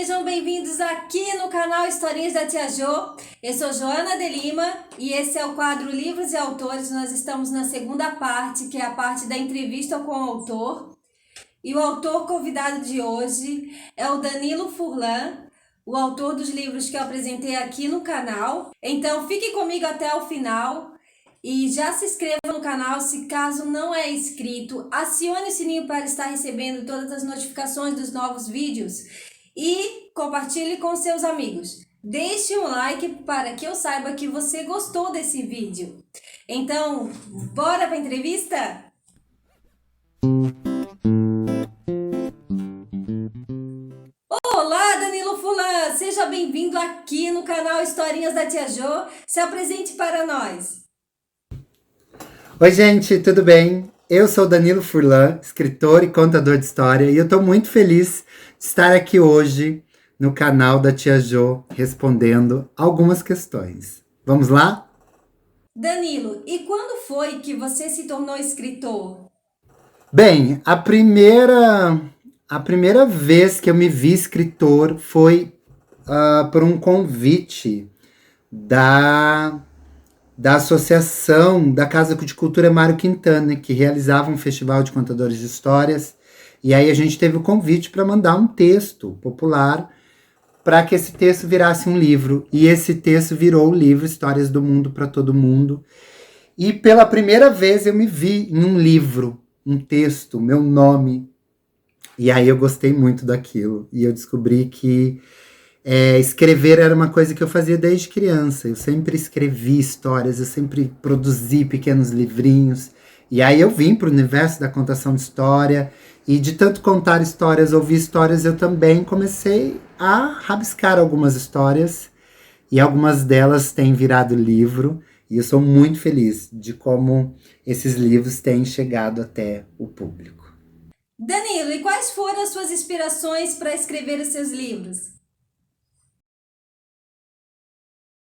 sejam bem-vindos aqui no canal Historinhas da Tia Jo. Eu sou Joana de Lima e esse é o quadro Livros e Autores. Nós estamos na segunda parte, que é a parte da entrevista com o autor. E o autor convidado de hoje é o Danilo Furlan, o autor dos livros que eu apresentei aqui no canal. Então fique comigo até o final. E já se inscreva no canal se caso não é inscrito, acione o sininho para estar recebendo todas as notificações dos novos vídeos e compartilhe com seus amigos. Deixe um like para que eu saiba que você gostou desse vídeo. Então, bora para a entrevista? Olá, Danilo Furlan! Seja bem-vindo aqui no canal Historinhas da Tia Jo. Se apresente para nós. Oi, gente, tudo bem? Eu sou Danilo Furlan, escritor e contador de história, e eu tô muito feliz de estar aqui hoje no canal da Tia Jo respondendo algumas questões. Vamos lá? Danilo, e quando foi que você se tornou escritor? Bem, a primeira vez que eu me vi escritor foi por um convite da Associação da Casa de Cultura Mário Quintana, que realizava um festival de contadores de histórias. E aí a gente teve o convite para mandar um texto popular para que esse texto virasse um livro. E esse texto virou o livro Histórias do Mundo para Todo Mundo. E pela primeira vez eu me vi em um livro, um texto, meu nome. E aí eu gostei muito daquilo. E eu descobri que escrever era uma coisa que eu fazia desde criança. Eu sempre escrevi histórias, eu sempre produzi pequenos livrinhos. E aí eu vim para o universo da contação de história. E de tanto contar histórias, ouvir histórias, eu também comecei a rabiscar algumas histórias. E algumas delas têm virado livro. E eu sou muito feliz de como esses livros têm chegado até o público. Danilo, e quais foram as suas inspirações para escrever os seus livros?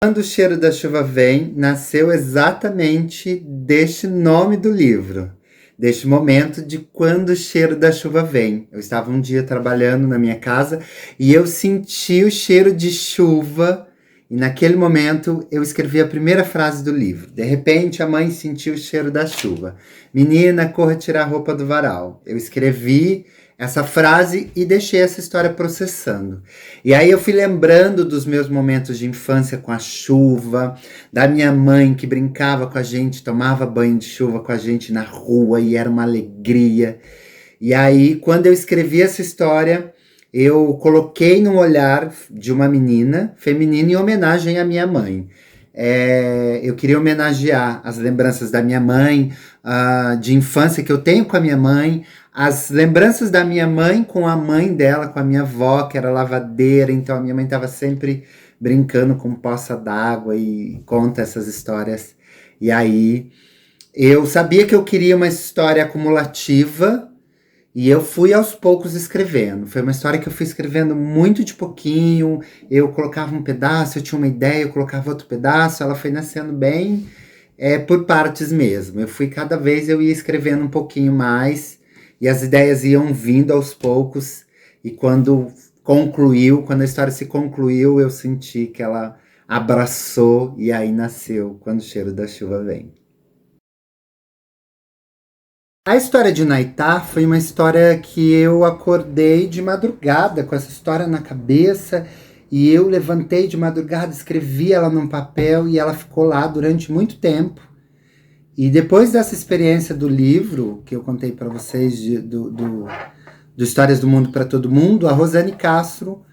Quando o Cheiro da Chuva Vem nasceu exatamente deste nome do livro, deste momento de quando o cheiro da chuva vem. Eu estava um dia trabalhando na minha casa e eu senti o cheiro de chuva e naquele momento eu escrevi a primeira frase do livro. De repente a mãe sentiu o cheiro da chuva. Menina, corra tirar a roupa do varal. Eu escrevi essa frase e deixei essa história processando. E aí eu fui lembrando dos meus momentos de infância com a chuva, da minha mãe que brincava com a gente, tomava banho de chuva com a gente na rua e era uma alegria. E aí, quando eu escrevi essa história, eu coloquei no olhar de uma menina feminina em homenagem à minha mãe. Eu queria homenagear as lembranças da minha mãe, de infância que eu tenho com a minha mãe, as lembranças da minha mãe com a mãe dela, com a minha avó, que era lavadeira, então a minha mãe estava sempre brincando com poça d'água e conta essas histórias. E aí eu sabia que eu queria uma história acumulativa e eu fui aos poucos escrevendo. Foi uma história que eu fui escrevendo muito de pouquinho, eu colocava um pedaço, eu tinha uma ideia, eu colocava outro pedaço, ela foi nascendo bem por partes mesmo. Cada vez eu ia escrevendo um pouquinho mais, e as ideias iam vindo aos poucos, e quando a história se concluiu, eu senti que ela abraçou, e aí nasceu Quando o Cheiro da Chuva Vem. A história de Naitá foi uma história que eu acordei de madrugada, com essa história na cabeça, e eu levantei de madrugada, escrevi ela num papel, e ela ficou lá durante muito tempo. E depois dessa experiência do livro, que eu contei para vocês, do Histórias do Mundo para Todo Mundo, a Rosane Castro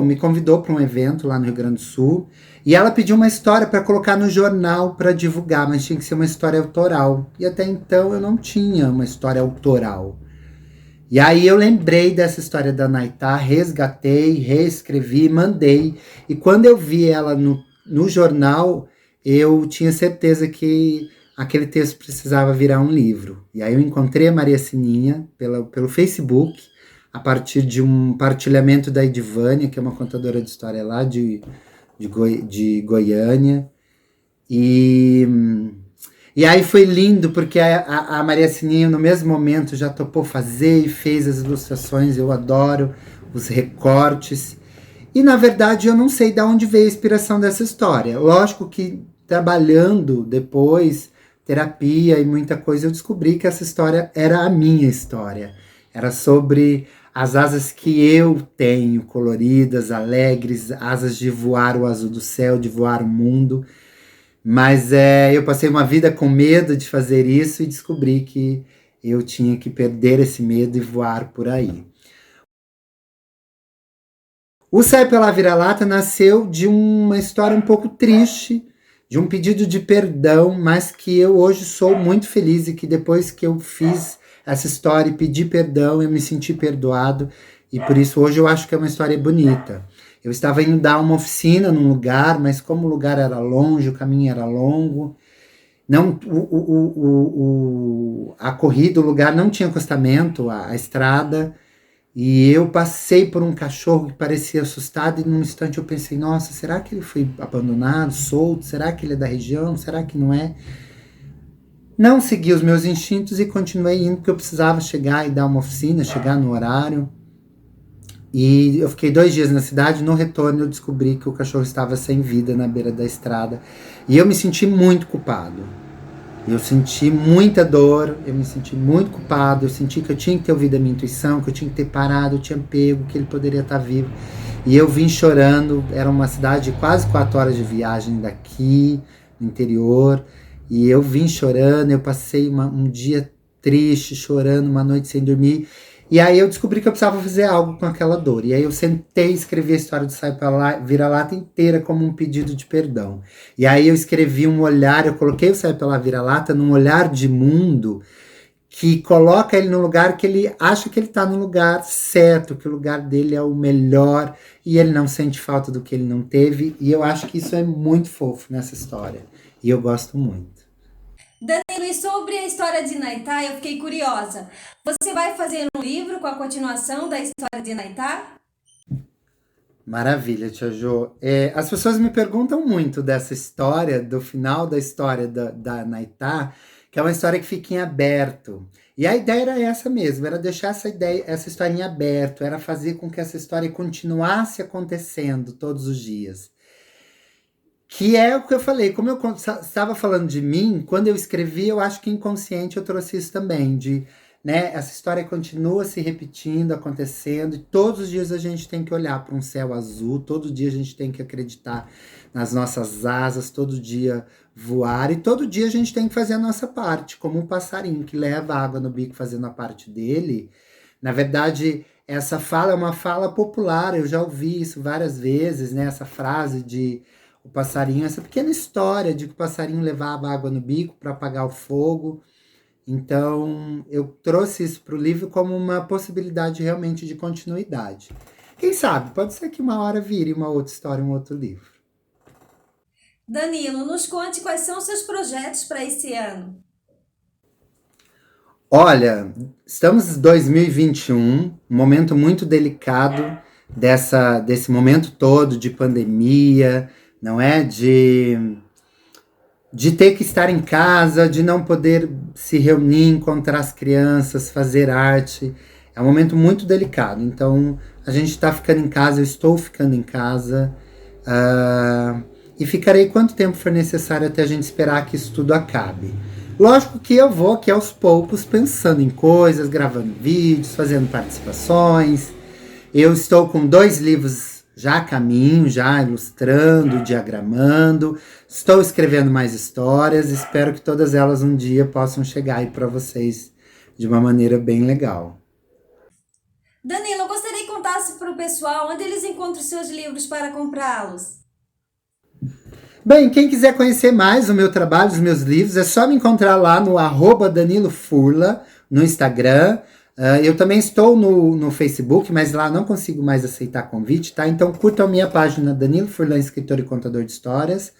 me convidou para um evento lá no Rio Grande do Sul, e ela pediu uma história para colocar no jornal para divulgar, mas tinha que ser uma história autoral. E até então eu não tinha uma história autoral. E aí eu lembrei dessa história da Naitá, resgatei, reescrevi, mandei. E quando eu vi ela no jornal, eu tinha certeza que aquele texto precisava virar um livro. E aí eu encontrei a Maria Sininha pelo Facebook, a partir de um partilhamento da Edivânia, que é uma contadora de história lá de Goiânia. E aí foi lindo, porque a Maria Sininha, no mesmo momento, já topou fazer e fez as ilustrações. Eu adoro os recortes. E, na verdade, eu não sei de onde veio a inspiração dessa história. Lógico que, trabalhando depois, terapia e muita coisa, eu descobri que essa história era a minha história. Era sobre as asas que eu tenho, coloridas, alegres, asas de voar o azul do céu, de voar o mundo. Mas eu passei uma vida com medo de fazer isso e descobri que eu tinha que perder esse medo e voar por aí. O Sai Pela Vira-Lata nasceu de uma história um pouco triste, de um pedido de perdão, mas que eu hoje sou muito feliz e que depois que eu fiz essa história e pedi perdão, eu me senti perdoado e por isso hoje eu acho que é uma história bonita. Eu estava indo dar uma oficina num lugar, mas como o lugar era longe, o caminho era longo, não, a corrida, o lugar não tinha acostamento, a estrada, e eu passei por um cachorro que parecia assustado e num instante eu pensei, nossa, será que ele foi abandonado, solto? Será que ele é da região? Será que não é? Não segui os meus instintos e continuei indo porque eu precisava chegar e dar uma oficina, chegar no horário. E eu fiquei 2 dias na cidade, no retorno eu descobri que o cachorro estava sem vida na beira da estrada. E eu me senti muito culpado. Eu senti muita dor, eu me senti muito culpado, eu senti que eu tinha que ter ouvido a minha intuição, que eu tinha que ter parado, eu tinha pego, que ele poderia estar vivo. E eu vim chorando, era uma cidade de quase 4 horas de viagem daqui, no interior. E eu vim chorando, eu passei um dia triste, chorando, uma noite sem dormir. E aí eu descobri que eu precisava fazer algo com aquela dor. E aí eu sentei e escrevi a história do Sai Pela Vira-Lata inteira como um pedido de perdão. E aí eu escrevi um olhar, eu coloquei o Sai Pela Vira-Lata num olhar de mundo que coloca ele no lugar que ele acha que ele está no lugar certo, que o lugar dele é o melhor e ele não sente falta do que ele não teve. E eu acho que isso é muito fofo nessa história. E eu gosto muito. Danilo, e sobre a história de Inaitá, eu fiquei curiosa. Você vai fazer um livro com a continuação da história de Inaitá? Maravilha, Tia Jo. As pessoas me perguntam muito dessa história, do final da história da Inaitá, que é uma história que fica em aberto. E a ideia era essa mesmo, era deixar essa história em aberto, era fazer com que essa história continuasse acontecendo todos os dias. Que é o que eu falei, como eu estava falando de mim, quando eu escrevi, eu acho que inconsciente eu trouxe isso também, né, essa história continua se repetindo, acontecendo, e todos os dias a gente tem que olhar para um céu azul, todo dia a gente tem que acreditar nas nossas asas, todo dia voar, e todo dia a gente tem que fazer a nossa parte, como um passarinho que leva água no bico fazendo a parte dele. Na verdade, essa fala é uma fala popular, eu já ouvi isso várias vezes, né, essa frase de o passarinho, essa pequena história de que o passarinho levava água no bico para apagar o fogo. Então, eu trouxe isso para o livro como uma possibilidade realmente de continuidade. Quem sabe, pode ser que uma hora vire uma outra história, um outro livro. Danilo, nos conte quais são os seus projetos para esse ano. Olha, estamos em 2021, um momento muito delicado desse momento todo de pandemia, não é? De ter que estar em casa, de não poder se reunir, encontrar as crianças, fazer arte. É um momento muito delicado. Então, a gente está ficando em casa, eu estou ficando em casa. E ficarei quanto tempo for necessário até a gente esperar que isso tudo acabe. Lógico que eu vou aqui aos poucos pensando em coisas, gravando vídeos, fazendo participações. Eu estou com 2 livros já a caminho, já ilustrando, diagramando. Estou escrevendo mais histórias. Espero que todas elas um dia possam chegar aí para vocês de uma maneira bem legal. Danilo, eu gostaria que contasse para o pessoal onde eles encontram seus livros para comprá-los. Bem, quem quiser conhecer mais o meu trabalho, os meus livros, é só me encontrar lá no @DaniloFurla, no Instagram. Eu também estou no Facebook, mas lá não consigo mais aceitar convite, tá? Então curtam a minha página Danilo Furlan, escritor e contador de histórias.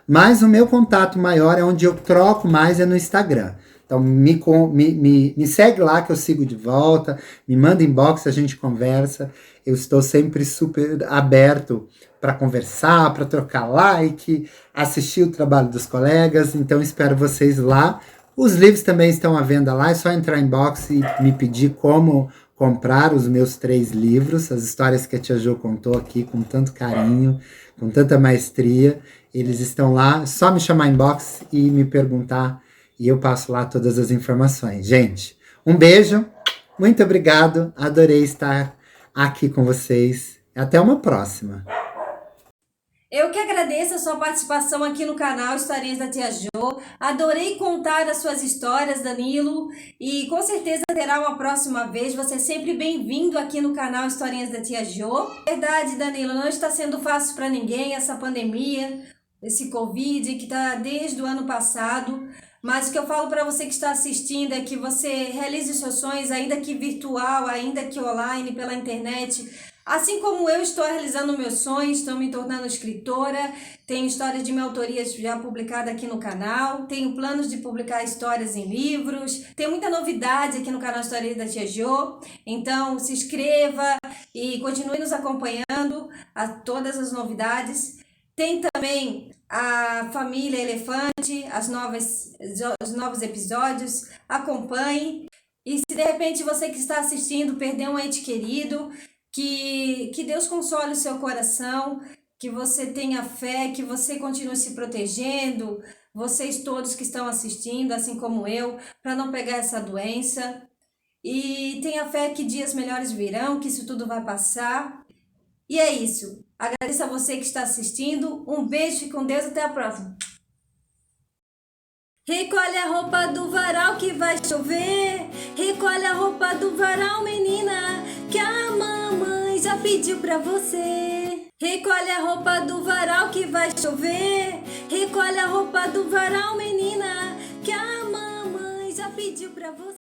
Mas o meu contato maior é onde eu troco mais, é no Instagram. Então me segue lá que eu sigo de volta, me manda inbox, a gente conversa. Eu estou sempre super aberto para conversar, para trocar like, assistir o trabalho dos colegas. Então espero vocês lá. Os livros também estão à venda lá, é só entrar em box e me pedir como comprar os meus 3 livros, as histórias que a Tia Jo contou aqui com tanto carinho, com tanta maestria. Eles estão lá, é só me chamar inbox e me perguntar e eu passo lá todas as informações. Gente, um beijo, muito obrigado, adorei estar aqui com vocês. Até uma próxima. Eu que agradeço a sua participação aqui no canal Historinhas da Tia Jo. Adorei contar as suas histórias, Danilo, e com certeza terá uma próxima vez. Você é sempre bem-vindo aqui no canal Historinhas da Tia Jo. Verdade, Danilo, não está sendo fácil para ninguém essa pandemia, esse Covid que está desde o ano passado. Mas o que eu falo para você que está assistindo é que você realize os seus sonhos, ainda que virtual, ainda que online, pela internet. Assim como eu estou realizando meus sonhos, estou me tornando escritora, tenho histórias de minha autoria já publicada aqui no canal, tenho planos de publicar histórias em livros, tem muita novidade aqui no canal Histórias da Tia Jo, então se inscreva e continue nos acompanhando a todas as novidades. Tem também a Família Elefante, os novos episódios, acompanhe. E se de repente você que está assistindo perdeu um ente querido, que Deus console o seu coração, que você tenha fé, que você continue se protegendo, vocês todos que estão assistindo, assim como eu, para não pegar essa doença. E tenha fé que dias melhores virão, que isso tudo vai passar. E é isso. Agradeço a você que está assistindo. Um beijo, fique com Deus, até a próxima. Recolhe a roupa do varal que vai chover. Recolhe a roupa do varal, menina, que a mamãe já pediu pra você. Recolhe a roupa do varal que vai chover. Recolhe a roupa do varal, menina, que a mamãe já pediu pra você.